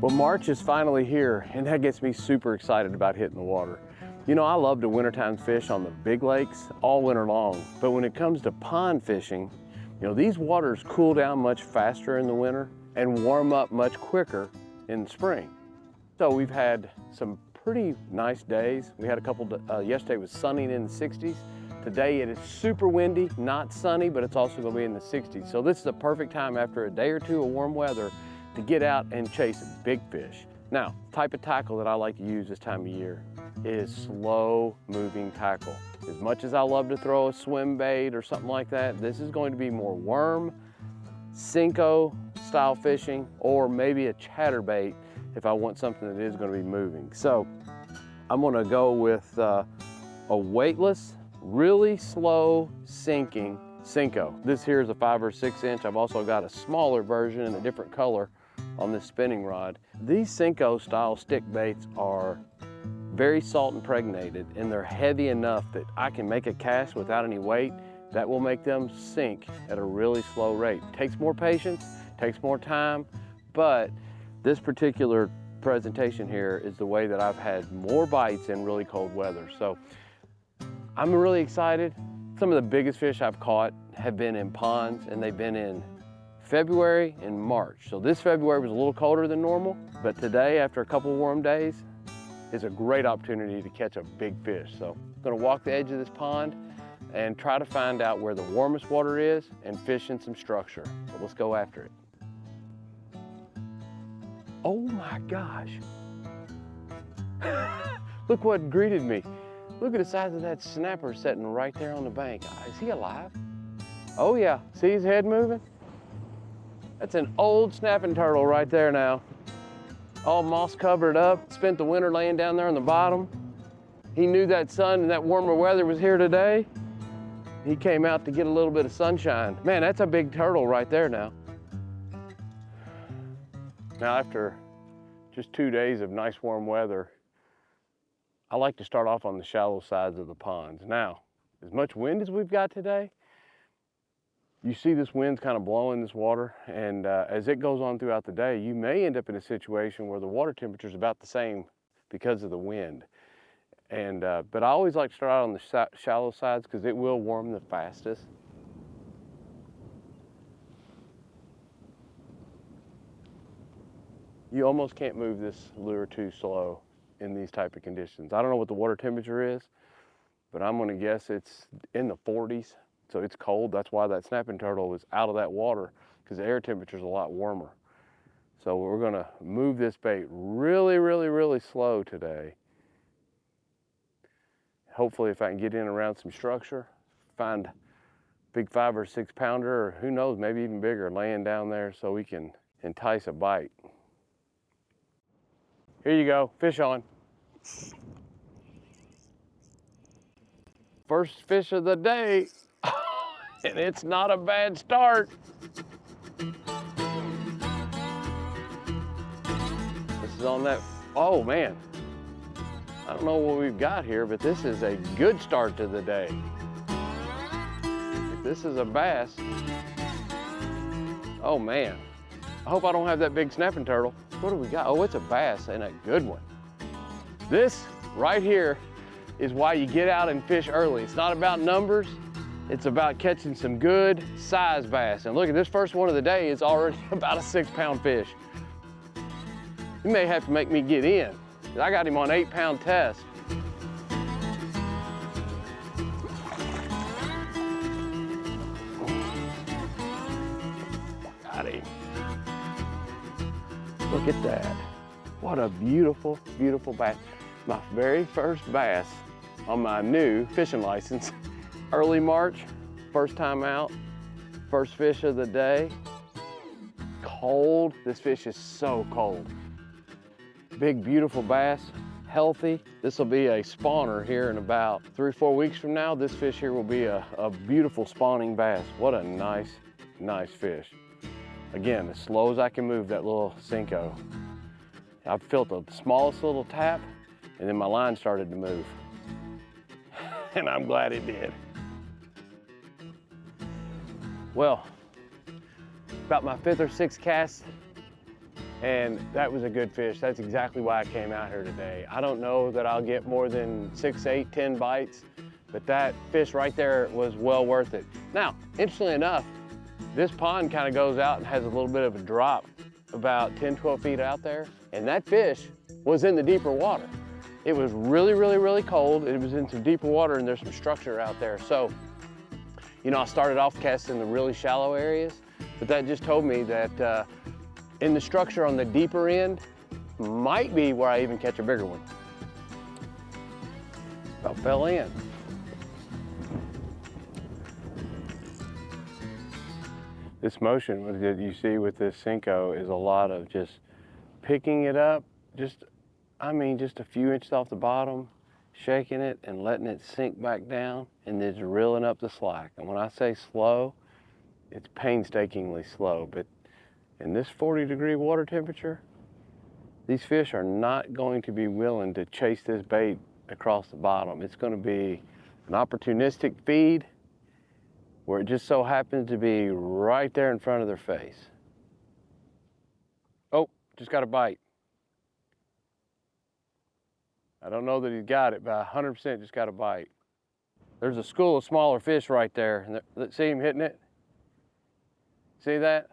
Well, March is finally here, and that gets me super excited about hitting the water. You know, I love to wintertime fish on the big lakes all winter long, but when it comes to pond fishing, you know, these waters cool down much faster in the winter and warm up much quicker in the spring. So we've had some pretty nice days. We had a couple, yesterday was sunny and in the 60s. Today it is super windy, not sunny, but it's also gonna be in the 60s. So this is a perfect time after a day or two of warm weather to get out and chase big fish. Now, the type of tackle that I like to use this time of year is slow moving tackle. As much as I love to throw a swim bait or something like that, this is going to be more worm, Cinco style fishing, or maybe a chatterbait if I want something that is going to be moving. So I'm going to go with a weightless, really slow sinking Cinco. This here is a 5 or 6 inch. I've also got a smaller version in a different color on this spinning rod. These Cinco style stick baits are very salt impregnated, and they're heavy enough that I can make a cast without any weight that will make them sink at a really slow rate. Takes more patience, takes more time, but this particular presentation here is the way that I've had more bites in really cold weather. So I'm really excited. Some of the biggest fish I've caught have been in ponds, and they've been in February and March. So this February was a little colder than normal, but today, after a couple warm days, is a great opportunity to catch a big fish. So I'm gonna walk the edge of this pond and try to find out where the warmest water is and fish in some structure. So let's go after it. Oh my gosh. Look what greeted me. Look at the size of that snapper sitting right there on the bank. Is he alive? Oh yeah, see his head moving? That's an old snapping turtle right there now. All moss covered up, spent the winter laying down there on the bottom. He knew that sun and that warmer weather was here today. He came out to get a little bit of sunshine. Man, that's a big turtle right there now. Now, after just 2 days of nice warm weather, I like to start off on the shallow sides of the ponds. Now, as much wind as we've got today, you see this wind's kind of blowing this water, and as it goes on throughout the day, you may end up in a situation where the water temperature is about the same because of the wind. And but I always like to start out on the shallow sides because it will warm the fastest. You almost can't move this lure too slow in these type of conditions. I don't know what the water temperature is, but I'm gonna guess it's in the 40s. So it's cold. That's why that snapping turtle was out of that water, because the air temperature is a lot warmer. So we're gonna move this bait really, really, really slow today. Hopefully if I can get in around some structure, find a big 5 or 6 pounder, or who knows, maybe even bigger, laying down there so we can entice a bite. Here you go, fish on. First fish of the day. And it's not a bad start. This is on that, oh man. I don't know what we've got here, but this is a good start to the day. If this is a bass, oh man. I hope I don't have that big snapping turtle. What do we got? Oh, it's a bass and a good one. This right here is why you get out and fish early. It's not about numbers. It's about catching some good size bass. And look at this first one of the day is already about a 6-pound fish. You may have to make me get in. I got him on 8-pound test. Got him. Look at that. What a beautiful, beautiful bass. My very first bass on my new fishing license. Early March, first time out, first fish of the day. Cold, this fish is so cold. Big, beautiful bass, healthy. This will be a spawner here in about 3 or 4 weeks from now. This fish here will be a beautiful spawning bass. What a nice, nice fish. Again, as slow as I can move that little Cinco. I felt the smallest little tap, and then my line started to move. And I'm glad it did. Well, about my 5th or 6th cast And that was a good fish. That's exactly why I came out here today. I don't know that I'll get more than 6, 8, 10 bites, but that fish right there was well worth it. Now, interestingly enough, this pond kind of goes out and has a little bit of a drop about 10, 12 feet out there, and that fish was in the deeper water. It was really, really, really cold. It was in some deeper water, and there's some structure out there. So, you know, I started off casting the really shallow areas, but that just told me that in the structure on the deeper end might be where I even catch a bigger one. About fell in. This motion that you see with this Senko is a lot of just picking it up, just a few inches off the bottom, shaking it and letting it sink back down, and then just reeling up the slack. And when I say slow, it's painstakingly slow, but in this 40-degree water temperature, these fish are not going to be willing to chase this bait across the bottom. It's going to be an opportunistic feed where it just so happens to be right there in front of their face. Oh, just got a bite. I don't know that he got it, but 100% just got a bite. There's a school of smaller fish right there. See him hitting it? See that?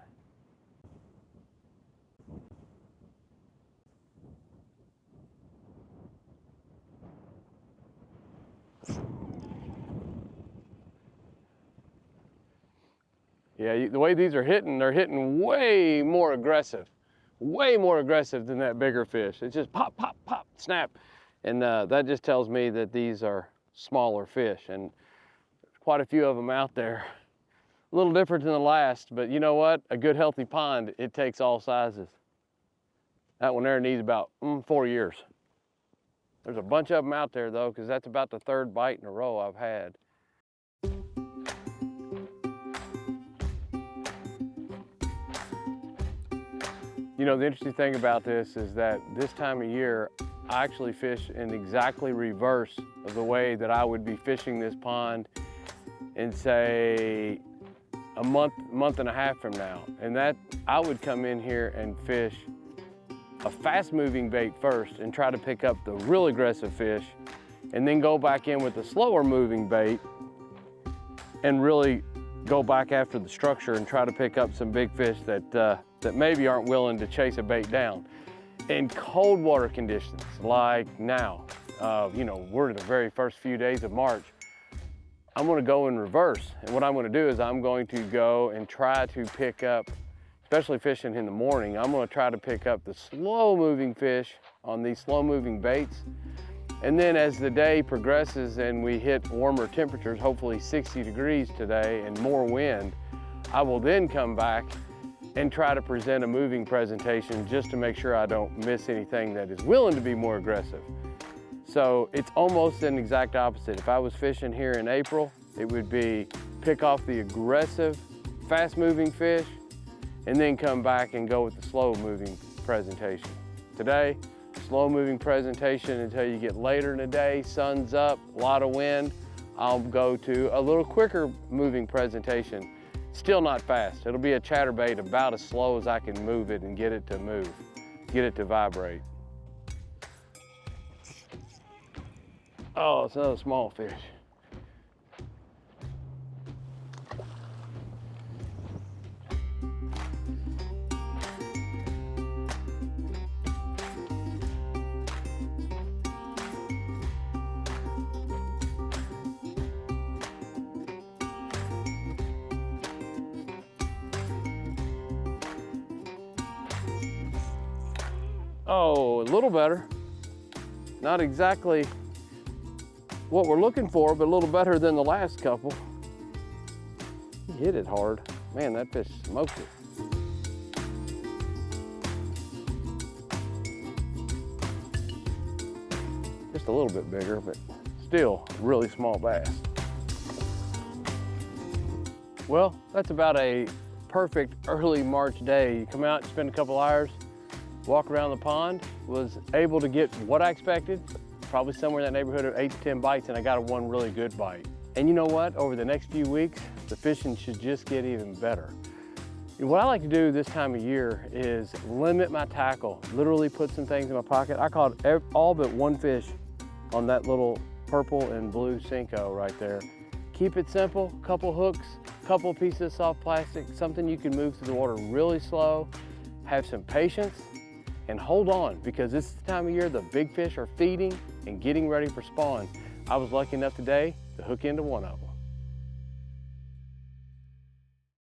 Yeah, the way these are hitting, they're hitting way more aggressive than that bigger fish. It's just pop, pop, pop, snap. And that just tells me that these are smaller fish, and there's quite a few of them out there. A little different than the last, but you know what? A good healthy pond, it takes all sizes. That one there needs about 4 years. There's a bunch of them out there though, because that's about the 3rd bite in a row I've had. You know, the interesting thing about this is that this time of year, I actually fish in exactly reverse of the way that I would be fishing this pond in, say, a month and a half from now. And that I would come in here and fish a fast-moving bait first and try to pick up the real aggressive fish, and then go back in with the slower moving bait and really go back after the structure and try to pick up some big fish that maybe aren't willing to chase a bait down. In cold water conditions like now, you know, we're in the very first few days of March, I'm gonna go in reverse. And what I'm gonna do is I'm going to go and try to pick up, especially fishing in the morning, I'm gonna try to pick up the slow moving fish on these slow moving baits. And then as the day progresses and we hit warmer temperatures, hopefully 60 degrees today and more wind, I will then come back and try to present a moving presentation just to make sure I don't miss anything that is willing to be more aggressive. So it's almost an exact opposite. If I was fishing here in April, it would be pick off the aggressive, fast-moving fish, and then come back and go with the slow-moving presentation. Today, slow-moving presentation until you get later in the day, sun's up, a lot of wind, I'll go to a little quicker moving presentation. Still not fast. It'll be a chatterbait about as slow as I can move it and get it to move, get it to vibrate. Oh, it's another small fish. Oh, a little better. Not exactly what we're looking for, but a little better than the last couple. He hit it hard. Man, that fish smoked it. Just a little bit bigger, but still really small bass. Well, that's about a perfect early March day. You come out, spend a couple hours, walk around the pond, was able to get what I expected, probably somewhere in that neighborhood of 8 to 10 bites, and I got one really good bite. And you know what? Over the next few weeks, the fishing should just get even better. What I like to do this time of year is limit my tackle, literally put some things in my pocket. I caught all but one fish on that little purple and blue Cinco right there. Keep it simple, couple hooks, couple pieces of soft plastic, something you can move through the water really slow, have some patience, and hold on, because this is the time of year the big fish are feeding and getting ready for spawn. I was lucky enough today to hook into one of them.